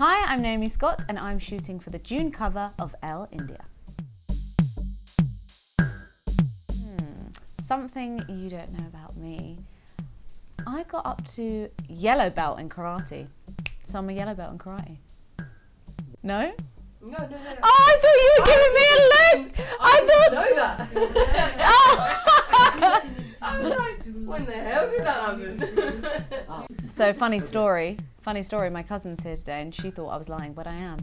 Hi, I'm Naomi Scott and I'm shooting for the June cover of ELLE India. Something you don't know about me. I got up to yellow belt in karate. So I'm a yellow belt in karate. No? No. Oh, I thought you were giving me a look! I didn't know that. Oh. I was like, when the hell did that happen? So funny story, my cousin's here today and she thought I was lying, but I am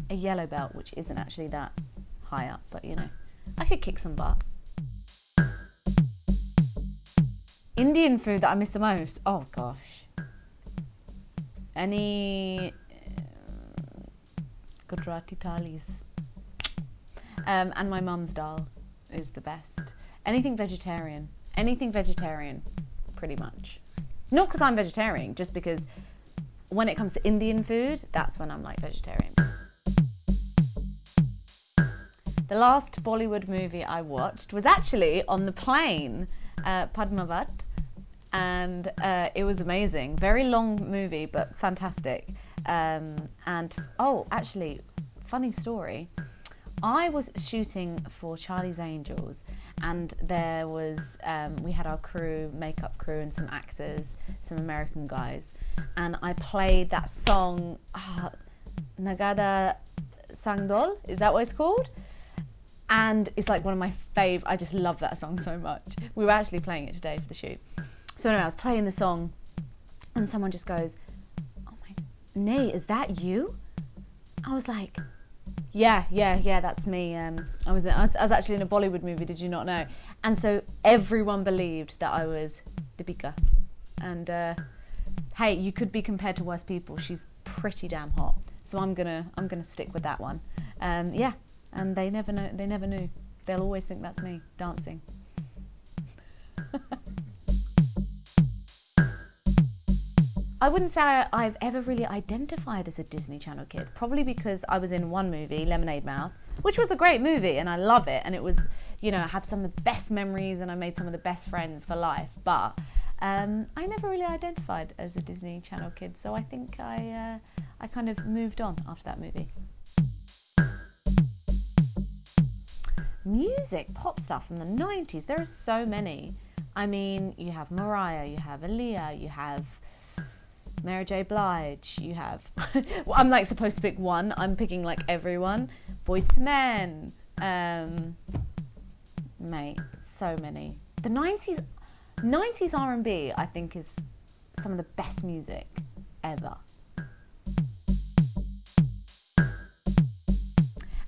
a yellow belt, which isn't actually that high up, but you know, I could kick some butt. Indian food that I miss the most, oh gosh. Any Gujarati thalis. And my mum's dal is the best. Anything vegetarian, pretty much. Not because I'm vegetarian, just because when it comes to Indian food, that's when I'm like vegetarian. The last Bollywood movie I watched was actually on the plane, Padmavat, and it was amazing. Very long movie, but fantastic. And oh, actually, funny story. I was shooting for Charlie's Angels, and there was we had our crew, makeup crew, and some actors, some American guys, and I played that song, Nagada Sangdol, is that what it's called? And it's like one of my fave. I just love that song so much. We were actually playing it today for the shoot. So anyway, I was playing the song, and someone just goes, "Oh my, Nay, is that you?" I was like, yeah, that's me. I was actually in a Bollywood movie, did you not know? And so everyone believed that I was Deepika. And hey, you could be compared to worse people. She's pretty damn hot. So I'm gonna stick with that one. Yeah, and they never knew. They'll always think that's me dancing. I wouldn't say I've ever really identified as a Disney Channel kid, probably because I was in one movie, Lemonade Mouth, which was a great movie and I love it, and it was, you know, I have some of the best memories and I made some of the best friends for life, but I never really identified as a Disney Channel kid, so I think I kind of moved on after that movie. Music, pop stuff from the 90s, there are so many. I mean, you have Mariah, you have Aaliyah, you have Mary J. Blige, you have, well, I'm like supposed to pick one, I'm picking like everyone. Boyz II Men, mate, so many. The 90s R&B I think is some of the best music ever.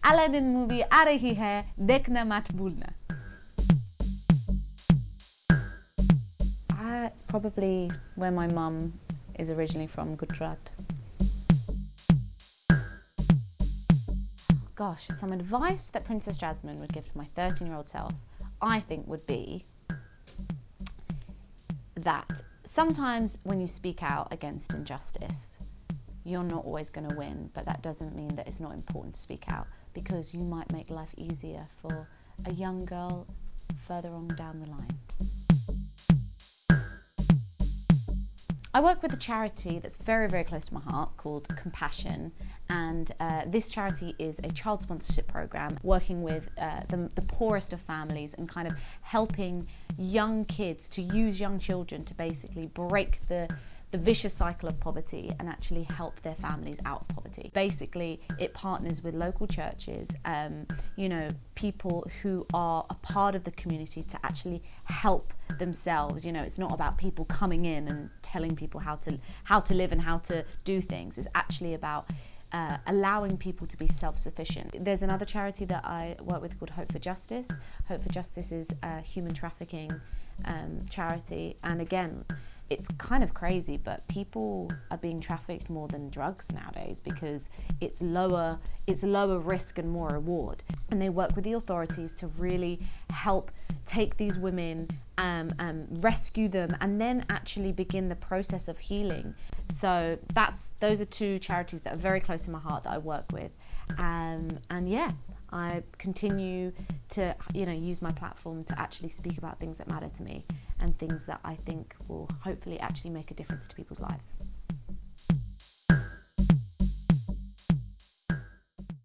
Aladdin movie aa rahi hai, dekhna mat bhulna. Probably where my mum is originally from, Gujarat. Gosh, some advice that Princess Jasmine would give to my 13-year-old self, I think would be that sometimes when you speak out against injustice, you're not always going to win, but that doesn't mean that it's not important to speak out, because you might make life easier for a young girl further on down the line. I work with a charity that's very, very close to my heart called Compassion, and this charity is a child sponsorship program working with the poorest of families and kind of helping young kids to use young children to basically break the vicious cycle of poverty and actually help their families out of poverty. Basically, it partners with local churches, you know, people who are a part of the community to actually help themselves. You know, it's not about people coming in and telling people how to live and how to do things. It's actually about allowing people to be self-sufficient. There's another charity that I work with called Hope for Justice. Hope for Justice is a human trafficking charity, and again, it's kind of crazy, but people are being trafficked more than drugs nowadays because it's lower risk and more reward. And they work with the authorities to really help take these women, rescue them, and then actually begin the process of healing. So those are two charities that are very close to my heart that I work with. And yeah, I continue to, you know, use my platform to actually speak about things that matter to me and things that I think will hopefully actually make a difference to people's lives.